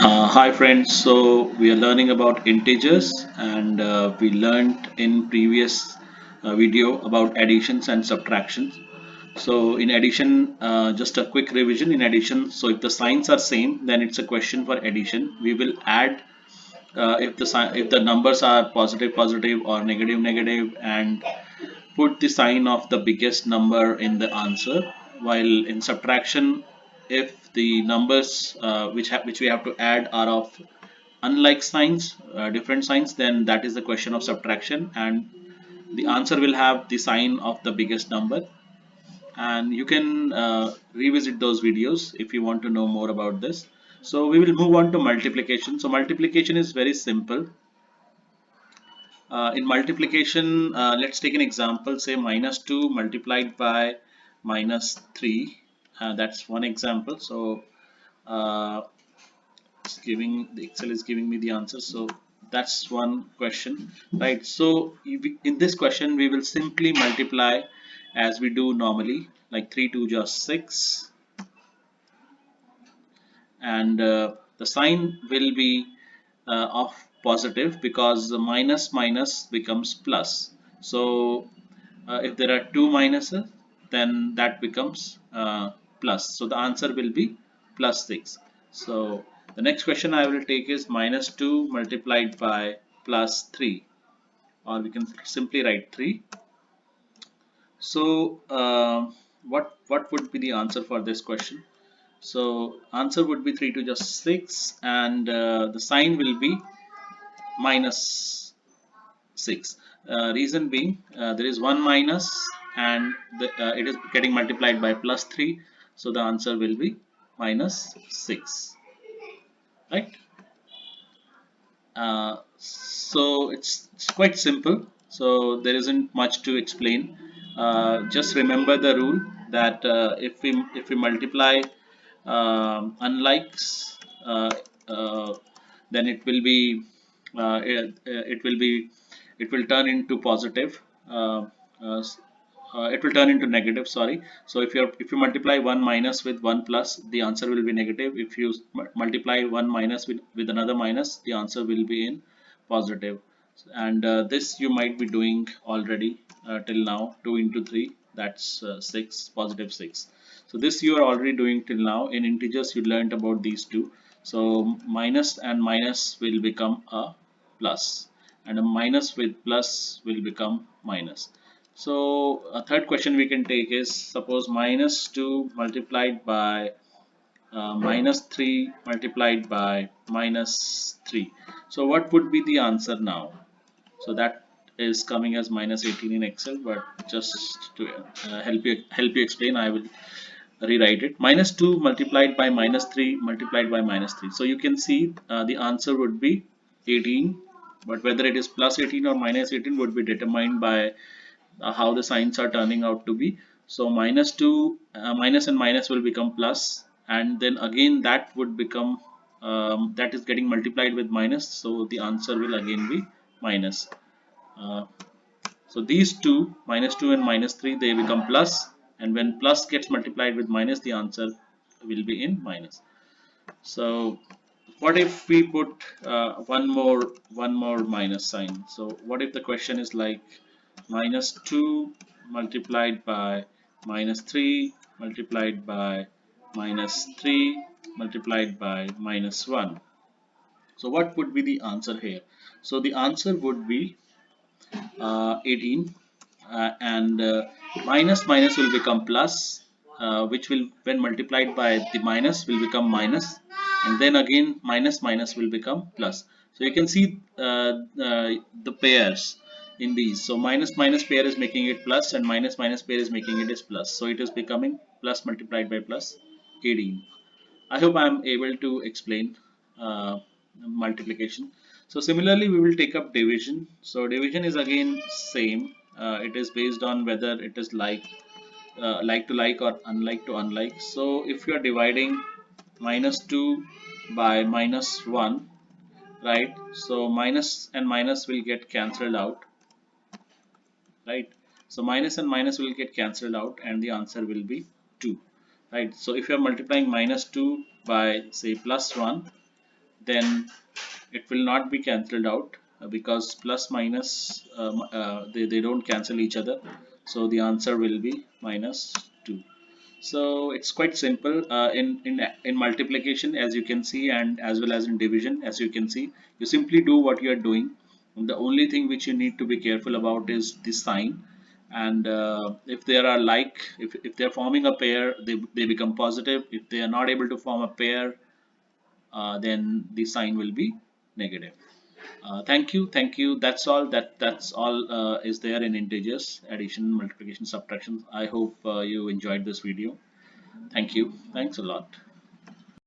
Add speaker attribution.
Speaker 1: Hi friends, so we are learning about integers and we learned in previous video about additions and subtractions. So in addition, just a quick revision in addition. So if the signs are same, then it's a question for addition. We will add if the numbers are positive positive or negative negative and put the sign of the biggest number in the answer. While in subtraction, if the numbers which we have to add are of unlike signs, different signs, then that is the question of subtraction, and the answer will have the sign of the biggest number. And you can revisit those videos if you want to know more about this. So we will move on to multiplication. So multiplication is very simple. In multiplication, let's take an example, say minus 2 multiplied by minus 3. That's one example. So uh, it's giving the Excel is giving me the answer. So that's one question, right? So in this question, we will simply multiply as we do normally, like 3 to just 6, and the sign will be of positive because the minus minus becomes plus. So if there are two minuses, then that becomes plus. So the answer will be plus 6. So the next question I will take is minus 2 multiplied by plus 3, or we can simply write 3. So what would be the answer for this question? So answer would be 3 to just 6, and the sign will be minus 6. Reason being, there is one minus, and it is getting multiplied by plus 3, so the answer will be minus 6, right? So it's quite simple, so there isn't much to explain. Just remember the rule that if we multiply unlikes, then it will be it will turn into positive. Uh, it will turn into negative, sorry. So if you multiply 1 minus with 1 plus, the answer will be negative. If you multiply 1 minus with another minus, the answer will be in positive. And this you might be doing already till now. 2 into 3, that's 6, positive 6. So this you are already doing till now. In integers you learned about these two. So minus and minus will become a plus, and a minus with plus will become minus. So a third question we can take is, suppose minus 2 multiplied by minus 3 multiplied by minus 3. So what would be the answer now? So that is coming as minus 18 in Excel, but just to help you explain, I will rewrite it. Minus 2 multiplied by minus 3 multiplied by minus 3. So you can see the answer would be 18, but whether it is plus 18 or minus 18 would be determined by how the signs are turning out to be. So minus 2, minus and minus will become plus, and then again that would become that is getting multiplied with minus, so the answer will again be minus. uh, so these two, minus 2 and minus 3, they become plus, and when plus gets multiplied with minus, the answer will be in minus. So what if we put one more minus sign? So what if the question is like minus 2 multiplied by minus 3 multiplied by minus 3 multiplied by minus 1? So what would be the answer here? So the answer would be 18, and minus minus will become plus, which will, when multiplied by the minus, will become minus, and then again minus minus will become plus. So you can see the pairs in these. So minus minus pair is making it plus, and minus minus pair is making it is plus, so it is becoming plus multiplied by plus 18. I hope I am able to explain uh, multiplication. So similarly, we will take up division. So division is again same. It is based on whether it is like to like or unlike to unlike. So if you are dividing minus 2 by minus 1, right? So minus and minus will get cancelled out, right? So minus and minus will get cancelled out, and the answer will be 2, right? So if you are multiplying minus 2 by say plus 1, then it will not be cancelled out, because plus minus, they don't cancel each other, so the answer will be minus 2. So it's quite simple. In multiplication, as you can see, and as well as in division, as you can see, you simply do what you are doing. And the only thing which you need to be careful about is the sign. And if there are like, if they are forming a pair, they become positive. If they are not able to form a pair, then the sign will be negative. Thank you. That's all is there in integers, addition, multiplication, subtraction. I hope you enjoyed this video. Thank you. Thanks a lot.